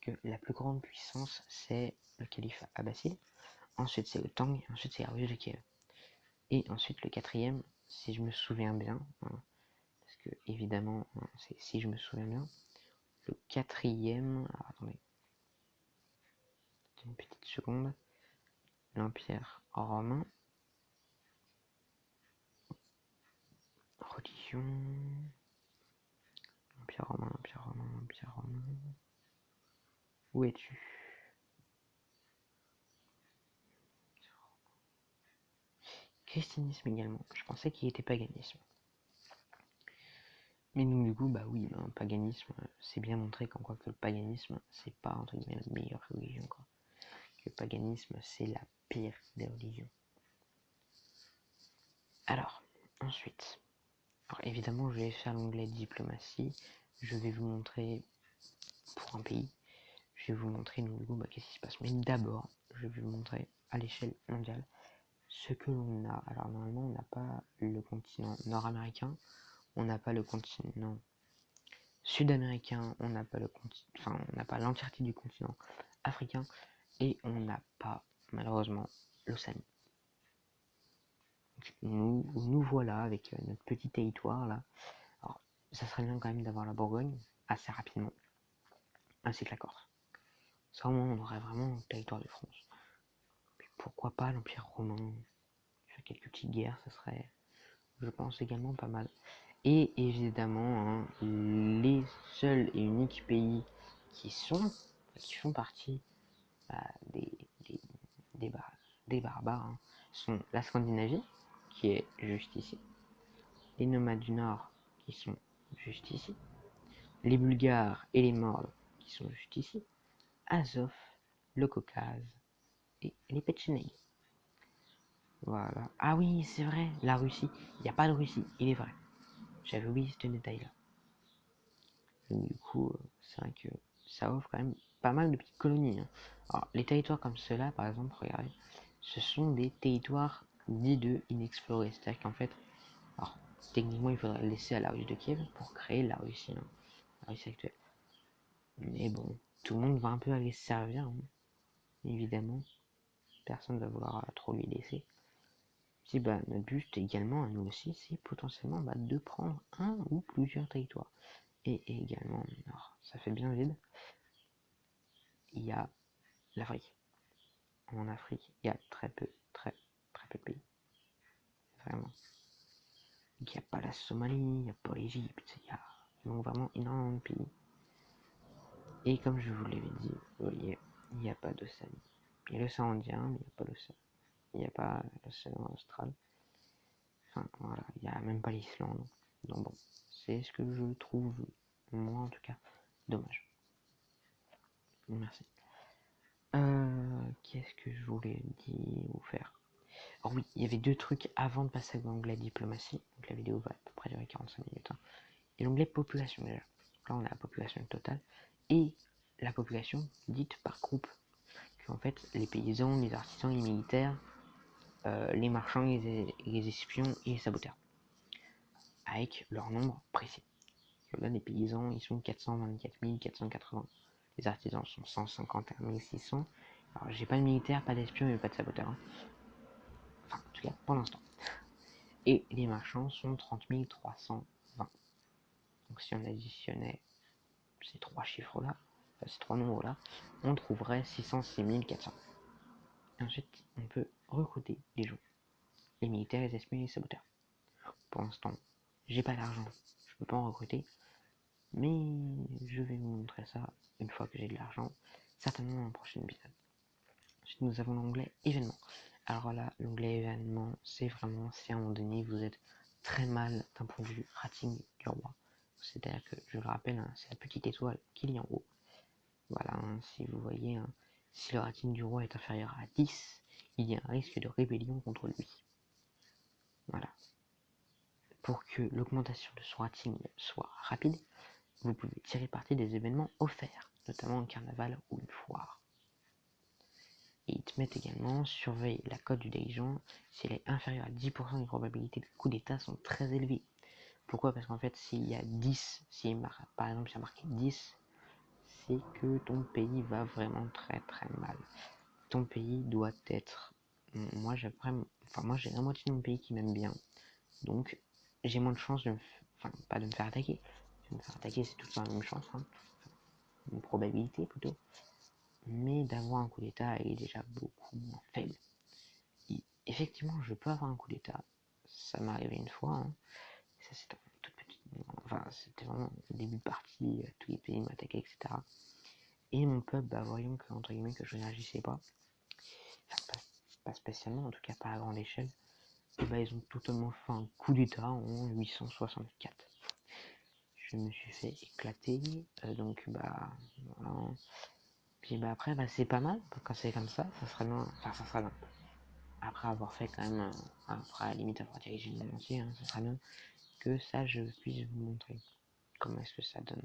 Que la plus grande puissance, c'est le califat abbasside, ensuite c'est le Tang, et ensuite c'est la rue de Kiev. Et ensuite le quatrième, si je me souviens bien, parce que évidemment, c'est si je me souviens bien, le quatrième, alors attendez, une petite seconde, l'Empire romain, religion, Empire romain, où es-tu? Christianisme également, je pensais qu'il était paganisme. Mais donc du coup, bah oui, paganisme, c'est bien montré qu'en quoi que le paganisme, c'est pas entre guillemets la meilleure religion, quoi. Le paganisme, c'est la pire des religions. Alors, ensuite, évidemment, je vais faire l'onglet diplomatie, je vais vous montrer pour un pays, je vais vous montrer donc du coup qu'est-ce qui se passe. Mais d'abord, je vais vous montrer à l'échelle mondiale ce que l'on a. Alors normalement, on n'a pas le continent nord-américain, on n'a pas le continent sud-américain, on n'a pas l'entièreté du continent africain et on n'a pas malheureusement l'Océanie. Nous voilà avec notre petit territoire là. Alors, ça serait bien quand même d'avoir la Bourgogne assez rapidement, ainsi que la Corse. Ça au moins on aurait vraiment le territoire de France. Puis pourquoi pas l'Empire romain, faire quelques petites guerres, ça serait, je pense, également pas mal. Et évidemment, les seuls et uniques pays qui font partie des barbares sont la Scandinavie, qui est juste ici, les nomades du Nord, qui sont juste ici, les Bulgares et les Mords, qui sont juste ici, Azov, le Caucase et les Péchénègues. Voilà. Ah oui, c'est vrai, la Russie. Il n'y a pas de Russie, il est vrai. J'avais oublié ce détail-là. Du coup, c'est vrai que ça offre quand même pas mal de petites colonies. Alors, les territoires comme ceux-là, par exemple, regardez, ce sont des territoires dits de inexplorés. C'est-à-dire qu'en fait, alors, techniquement, il faudrait laisser à la Russie de Kiev pour créer la Russie actuelle. Mais bon, tout le monde va un peu aller se servir, évidemment. Personne ne va vouloir trop lui laisser. Si notre but également à nous aussi, c'est potentiellement de prendre un ou plusieurs territoires. Et également, alors, ça fait bien vide, il y a l'Afrique. En Afrique, il y a très peu de pays. Vraiment. Il n'y a pas la Somalie, il n'y a pas l'Égypte, il y a donc vraiment énormément de pays. Et comme je vous l'avais dit, vous voyez, il n'y a pas d'Océanie. Il y a l'océan Indien, mais il n'y a pas l'océan. Il n'y a pas l'océan austral. Enfin, voilà, il n'y a même pas l'Islande. Donc bon, c'est ce que je trouve, moi en tout cas, dommage. Merci. Qu'est-ce que je voulais dire ou faire? Alors oui, il y avait deux trucs avant de passer à l'onglet diplomatie. Donc la vidéo va à peu près durer 45 minutes. Et l'onglet population déjà. Donc là on a la population totale et la population dite par groupe. qu'en fait, les paysans, les artisans, les militaires, les marchands, les espions et les saboteurs, avec leur nombre précis. Là, les paysans, ils sont 424 480. Les artisans sont 151 600. Alors, j'ai pas de militaire, pas d'espion et pas de saboteur. Hein. Enfin, en tout cas, pour l'instant. Et les marchands sont 30 320. Donc, si on additionnait ces trois chiffres-là, ces trois nombres-là, on trouverait 606 400. Et ensuite, on peut recruter les gens. Les militaires, les espions et les saboteurs. Pour l'instant, j'ai pas d'argent, je peux pas en recruter. Mais je vais vous montrer ça une fois que j'ai de l'argent, certainement dans le prochain épisode. Ensuite, nous avons l'onglet événements. Alors là, l'onglet événements, c'est vraiment si à un moment donné vous êtes très mal d'un point de vue rating du roi. C'est-à-dire que, je le rappelle, hein, c'est la petite étoile qu'il y a en haut. Voilà, hein, si vous voyez, hein, si le rating du roi est inférieur à 10, il y a un risque de rébellion contre lui. Voilà. Pour que l'augmentation de son rating soit rapide, vous pouvez tirer parti des événements offerts, notamment un carnaval ou une foire. Et ils te mettent également surveille la cote du dirigeant. Si elle est inférieure à 10%, les probabilités de coup d'état sont très élevées. Pourquoi? Parce qu'en fait, s'il y a 10, par exemple, il y a marqué 10, c'est que ton pays va vraiment très très mal. Ton pays doit être... Moi, j'ai la moitié de mon pays qui m'aime bien. Donc, j'ai moins de chances de pas de me faire attaquer. De me faire attaquer, c'est tout le temps la même chance. Hein. Une probabilité plutôt. Mais d'avoir un coup d'état est déjà beaucoup moins faible. Et effectivement, je peux avoir un coup d'état. Ça m'est arrivé une fois. Hein. Ça, c'était toute petite. Enfin, c'était vraiment au début de partie. Tous les pays m'attaquaient, etc. Et mon peuple, voyons que, entre guillemets, que je réagissais pas. Enfin, pas spécialement, en tout cas pas à grande échelle. Et ils ont totalement fait un coup d'état en 864. Je me suis fait éclater. Donc, voilà. Puis après, c'est pas mal. Quand c'est comme ça serait bien. Enfin, ça serait bien. Après avoir fait quand même, après à la limite avoir dirigé le monde entier, hein, ça serait bien que ça je puisse vous montrer comment est-ce que ça donne.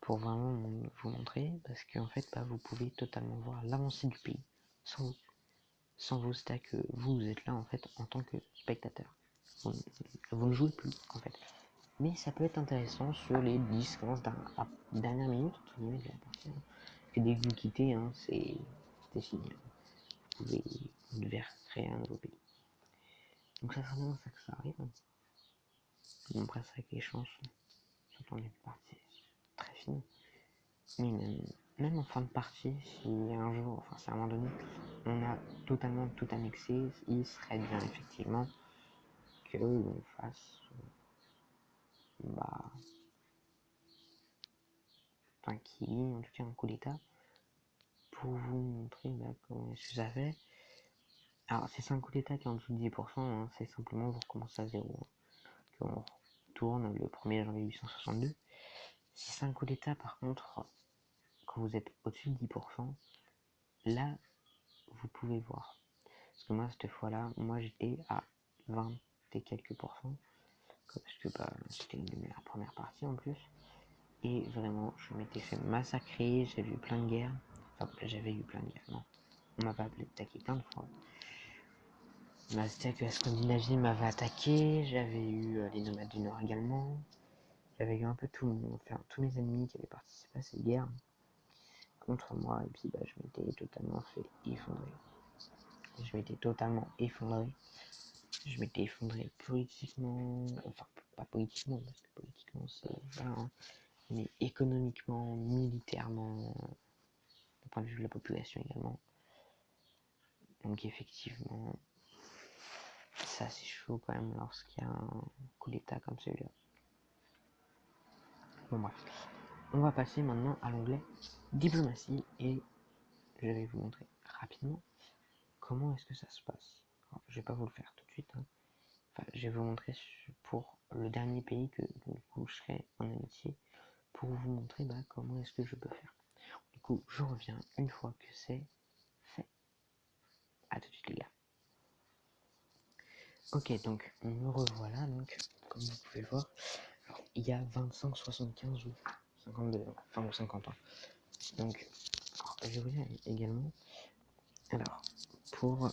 Pour vraiment vous montrer, parce qu'en fait, vous pouvez totalement voir l'avancée du pays sans vous. Sans vous, c'est-à-dire que vous êtes là en fait en tant que spectateur. Vous ne jouez plus en fait. Mais ça peut être intéressant sur les 10-15 dernières minutes de la partie. Hein. Que dès que vous quittez, hein, c'est fini. Vous devez créer un nouveau pays. Donc ça sera bien ça que ça arrive. Bon, après, c'est vrai que les chances sont en une partie très fine. Mais même en fin de partie, si un jour, enfin si à un moment donné, on a totalement tout annexé, il serait bien effectivement que l'on fasse qu'il y ait en tout cas un coup d'état pour vous montrer comment est-ce que ça fait. Alors si c'est un coup d'état qui est en dessous de 10%, hein, c'est simplement vous recommencez à zéro. Hein, qu'on tourne le 1er janvier 862. Si c'est un coup d'état par contre, quand vous êtes au-dessus de 10%, là vous pouvez voir. Parce que moi cette fois-là, j'étais à 20 et quelques pourcents. Parce que c'était la première partie en plus. Et vraiment, je m'étais fait massacrer, j'avais eu plein de guerres. Enfin, j'avais eu plein de guerres, non. On m'avait attaqué plein de fois. C'est-à-dire que la Scandinavie m'avait attaqué, j'avais eu les nomades du Nord également. J'avais eu un peu tout le monde, enfin tous mes ennemis qui avaient participé à cette guerre contre moi. Et puis je m'étais totalement fait effondrer. Je m'étais totalement effondré. Je m'étais effondré politiquement, enfin pas politiquement, parce que politiquement c'est voilà, hein, mais économiquement, militairement, d'un point de vue de la population également. Donc effectivement, ça c'est chaud quand même lorsqu'il y a un coup d'état comme celui-là. Bon bref, on va passer maintenant à l'onglet diplomatie et je vais vous montrer rapidement comment est-ce que ça se passe. Alors, je vais pas vous le faire tout de suite. Hein. Enfin, je vais vous montrer pour le dernier pays que du coup je serai en amitié pour vous montrer comment est-ce que je peux faire. Du coup, je reviens une fois que c'est fait. A tout de suite les gars. Ok, donc me revoilà, donc comme vous pouvez le voir, il y a 25, 75 ou 52, enfin ou 50 ans. Donc je vais vous dire également.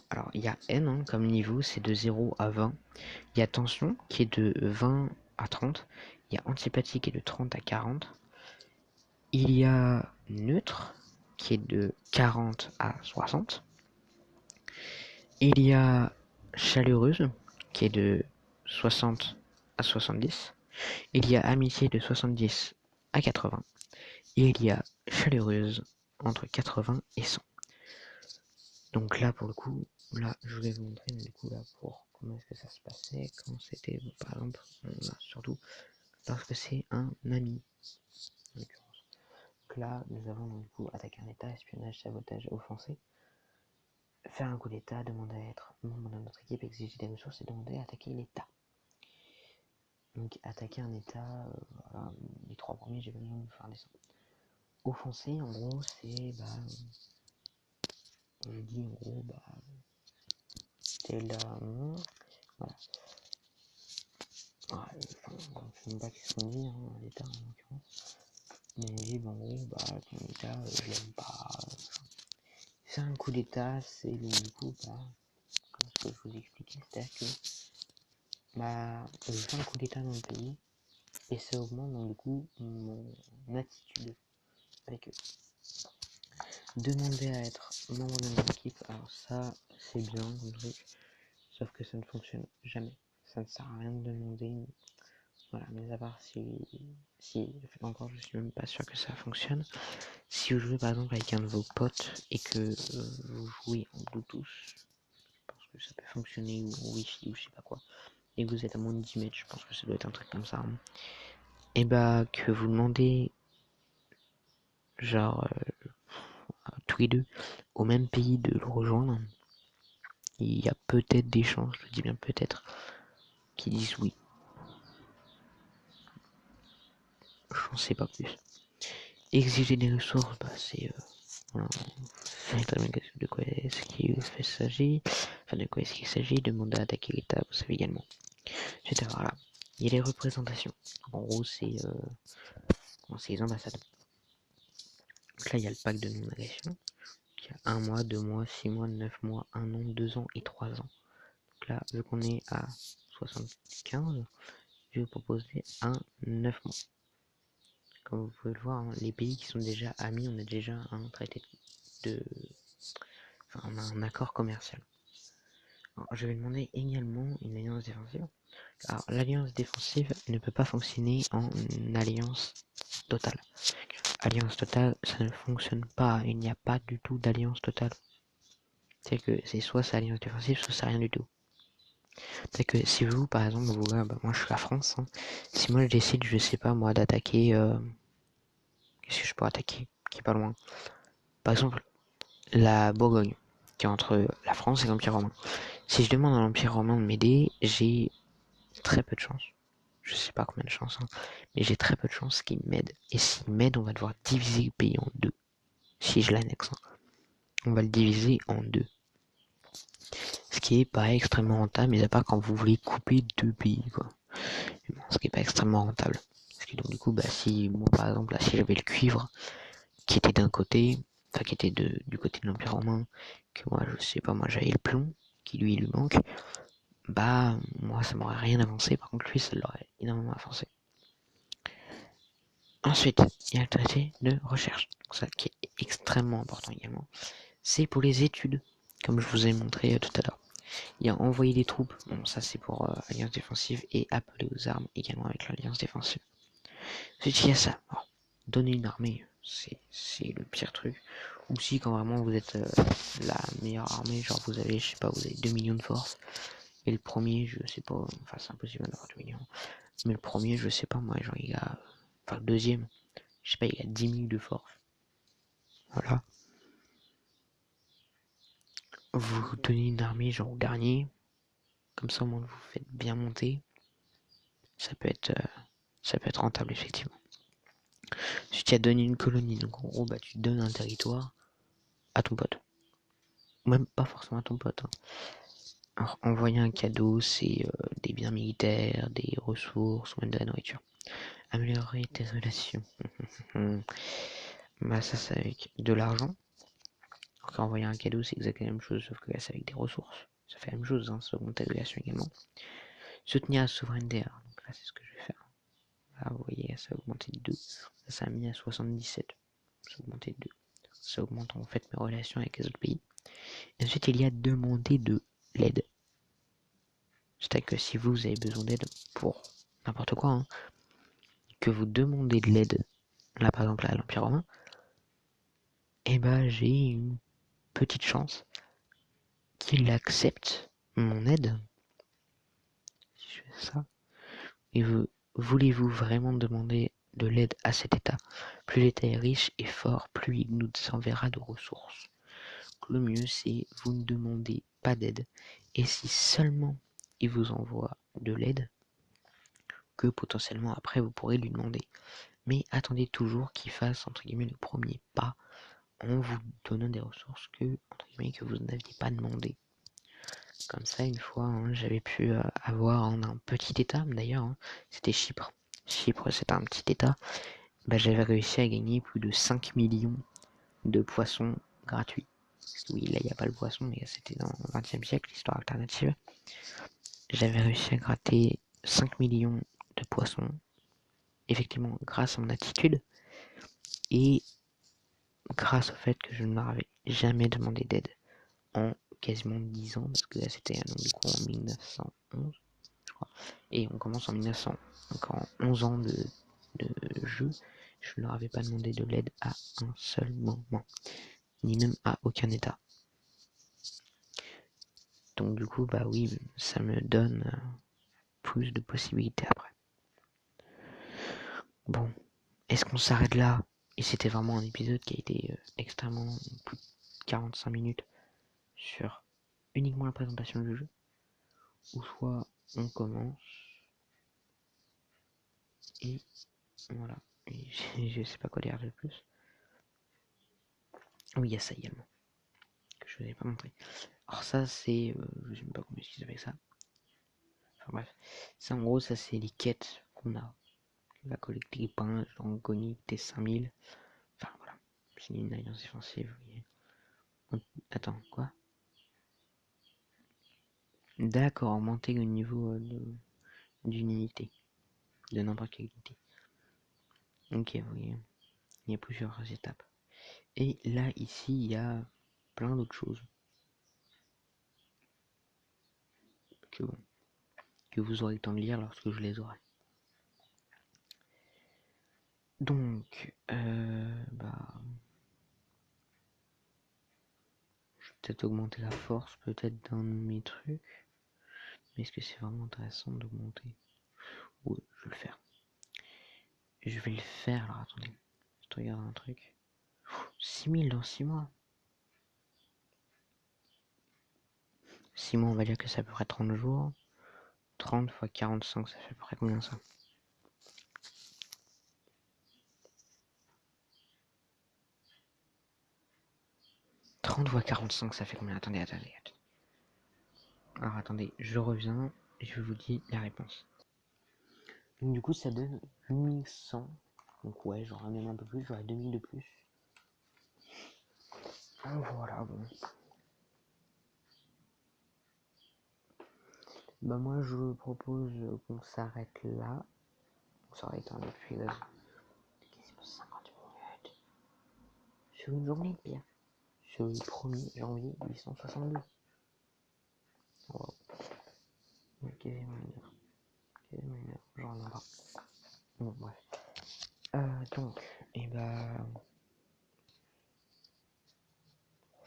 Alors, il y a N hein, comme niveau, c'est de 0 à 20. Il y a tension qui est de 20 à 30. Il y a antipathie qui est de 30 à 40. Il y a neutre qui est de 40 à 60. Il y a chaleureuse qui est de 60 à 70. Il y a amitié de 70 à 80. Et il y a chaleureuse entre 80 et 100. Donc là, pour le coup, là, je vais vous montrer du coup là pour comment est-ce que ça se passait quand c'était, par exemple, là, surtout lorsque c'est un ami, en l'occurrence. Donc là, nous avons donc, du coup attaqué un état, espionnage, sabotage, offensé, faire un coup d'état, demander à être membre de notre équipe, exiger des ressources et demander à attaquer l'état. Donc attaquer un état, voilà, les 3 premiers, j'ai besoin de me faire descendre. Offenser, en gros, c'est, je dis en gros, c'est là, voilà. Ouais, enfin, je sais même pas qu'est-ce qu'on dit, hein, l'état en l'occurrence. Mais on dit, en gros, ton état, je l'aime pas. Faire un coup d'état, c'est du coup, comme ce que je vous expliquais, c'est-à-dire que, je fais un coup d'état dans le pays, et ça augmente donc du coup mon attitude avec eux. Demander à être membre de mon équipe, alors ça, c'est bien, le truc, sauf que ça ne fonctionne jamais. Ça ne sert à rien de demander. Voilà, mais à part si encore je suis même pas sûr que ça fonctionne. Si vous jouez par exemple avec un de vos potes et que vous jouez en Bluetooth, je pense que ça peut fonctionner, ou en Wi-Fi ou je sais pas quoi, et que vous êtes à moins de 10 mètres, je pense que ça doit être un truc comme ça. Hein. Et que vous demandez, genre, tous les deux, au même pays de le rejoindre, il y a peut-être des chances, je dis bien peut-être, qu'ils disent oui. Je n'en sais pas plus. Exiger des ressources, c'est voilà, de quoi est-ce qu'il s'agit, enfin de quoi est-ce qu'il s'agit, demander à attaquer l'État, vous savez également. Etc. Voilà. Il y a les représentations. En gros, c'est les ambassades. Donc là, il y a le pack de non-agression. Il y a 1 mois, 2 mois, 6 mois, 9 mois, 1 an, 2 ans et 3 ans. Donc là, vu qu'on est à 75, je vais vous proposer un 9 mois. Comme vous pouvez le voir, hein, les pays qui sont déjà amis, on a déjà un traité de... Enfin, on a un accord commercial. Alors, je vais demander également une alliance défensive. Alors, l'alliance défensive ne peut pas fonctionner en alliance totale. Alliance totale, ça ne fonctionne pas. Il n'y a pas du tout d'alliance totale. C'est que c'est soit c'est alliance défensive, soit c'est rien du tout. C'est que si vous, par exemple, vous, moi je suis la France, hein. Si moi je décide, je sais pas moi, d'attaquer... qu'est-ce que je peux attaquer qui est pas loin? Par exemple, la Bourgogne, qui est entre la France et l'Empire romain. Si je demande à l'Empire romain de m'aider, j'ai très peu de chance. Je sais pas combien de chance, hein, mais j'ai très peu de chance qu'il m'aide. Et s'il m'aide, on va devoir diviser le pays en deux. Si je l'annexe, hein. On va le diviser en deux. Ce qui est pas extrêmement rentable, mais à part quand vous voulez couper deux pays, quoi. Bon, ce qui est pas extrêmement rentable. Parce que donc du coup, si moi par exemple, là, si j'avais le cuivre qui était d'un côté, enfin qui était du côté de l'Empire romain, que moi je sais pas, moi j'avais le plomb, qui lui il lui manque, moi ça m'aurait rien avancé, par contre lui ça l'aurait énormément avancé. Ensuite, il y a le traité de recherche, donc ça qui est extrêmement important également. C'est pour les études, comme je vous ai montré tout à l'heure. Il y a envoyer des troupes, bon ça c'est pour alliance défensive, et appeler aux armes également avec l'alliance défensive. Ensuite il y a ça, alors, donner une armée, c'est le pire truc. Ou si quand vraiment vous êtes la meilleure armée, genre vous avez, je sais pas, vous avez 2 millions de force, et le premier, je sais pas, enfin c'est impossible d'avoir 2 millions, mais le premier, je sais pas moi, genre il a, enfin le deuxième, je sais pas, il a 10 000 de force. Voilà. Vous tenez une armée genre au dernier, comme ça au moins vous faites bien monter, ça peut être rentable effectivement. Ensuite il y a donner une colonie, donc en gros tu donnes un territoire à ton pote. Ou même pas forcément à ton pote. Hein. Alors envoyer un cadeau, c'est des biens militaires, des ressources ou même de la nourriture. Améliorer tes relations. Bah ça c'est avec de l'argent. Alors qu'envoyer un cadeau c'est exactement la même chose, sauf que là c'est avec des ressources. Ça fait la même chose, hein, ça augmente ta relation également. Soutenir la souveraineté, alors, donc là c'est ce que je vais faire. Là vous voyez, ça a augmenté de 2. Ça a mis à 77. Ça a augmenté de 2. Ça augmente en fait mes relations avec les autres pays. Et ensuite il y a demander de l'aide. C'est-à-dire que si vous avez besoin d'aide pour n'importe quoi, hein, que vous demandez de l'aide, là par exemple à l'Empire romain, et bah j'ai une petite chance qu'il accepte mon aide. Si je fais ça, et voulez-vous vraiment demander de l'aide à cet État? Plus l'État est riche et fort, plus il nous enverra de ressources. Le mieux c'est vous ne demandez pas d'aide, et si seulement il vous envoie de l'aide, que potentiellement après vous pourrez lui demander. Mais attendez toujours qu'il fasse entre guillemets le premier pas en vous donnant des ressources que entre guillemets que vous n'aviez pas demandé. Comme ça, une fois, hein, j'avais pu avoir un petit état, d'ailleurs, hein, c'était Chypre. Chypre, c'était un petit état. Bah, j'avais réussi à gagner plus de 5 millions de poissons gratuits. Oui, là, il n'y a pas le poisson, mais c'était dans le XXe siècle, l'histoire alternative. J'avais réussi à gratter 5 millions de poissons, effectivement, grâce à mon attitude, et grâce au fait que je ne leur avais jamais demandé d'aide en quasiment 10 ans, parce que là, c'était du coup en 1911. Et on commence en 1900. Donc en 11 ans de jeu, je ne leur avais pas demandé de l'aide à un seul moment. Ni même à aucun état. Donc du coup, bah oui, ça me donne plus de possibilités après. Bon, est-ce qu'on s'arrête là? Et c'était vraiment un épisode qui a été extrêmement plus de 45 minutes sur uniquement la présentation du jeu. Ou soit on commence et voilà. Et je sais pas quoi dire de plus. Oui, il y a ça également. Que je vous ai pas montré. Alors ça c'est... je sais même pas comment ils avec ça. Enfin bref. Ça en gros ça c'est les quêtes qu'on a. On va collecter les points, genre Goni, T5000. Enfin voilà. C'est une alliance défensive, vous voyez. Attends, quoi? D'accord, augmenter le niveau d'une unité. De n'importe quelle unité. Ok, vous voyez. Il y a plusieurs étapes. Et là, ici, il y a plein d'autres choses. Que, bon, que vous aurez le temps de lire lorsque je les aurai. Donc, bah... je vais peut-être augmenter la force, peut-être d'un de mes trucs. Mais est-ce que c'est vraiment intéressant d'augmenter? Oui, je vais le faire. Je vais le faire, alors attendez. Je te regarde un truc. 6000 dans 6 mois. 6 mois, on va dire que c'est à peu près 30 jours. 30 fois 45, ça fait à peu près combien ça? 30 fois 45, ça fait combien? Attendez. Alors attendez, je reviens et je vous dis la réponse. Donc du coup, ça donne 8100. Donc ouais, j'aurai même un peu plus, j'aurai 2000 de plus. Voilà, bon. Bah moi, je vous propose qu'on s'arrête là. On s'arrête depuis là. Quasiment 50 minutes. Sur une journée, pire. Sur le 1er janvier 862. Wow. Quasiment une heure. J'en reviens pas. Bon, bref. Donc, et bah...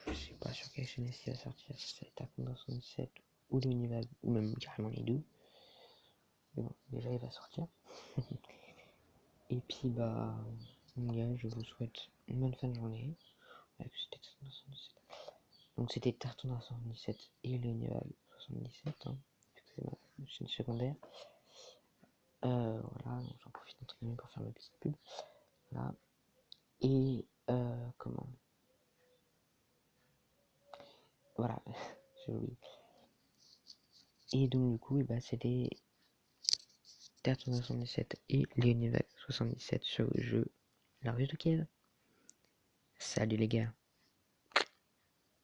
je sais pas sur quelle chaîne il va sortir, si c'est Attack on 67 ou l'univers, ou même carrément les deux. Mais bon, déjà il va sortir. Et puis bah, les gars, je vous souhaite une bonne fin de journée. Donc c'était Tarton 77 et l'univers 77, hein. C'est ma chaîne secondaire. Voilà, donc j'en profite entre guillemets pour faire ma petite pub. Voilà. Et comment? Voilà, j'ai oublié. Et donc du coup, bah, c'était Terre 77 et Léonivac 77 sur le jeu La Rue de Kiev. Salut les gars.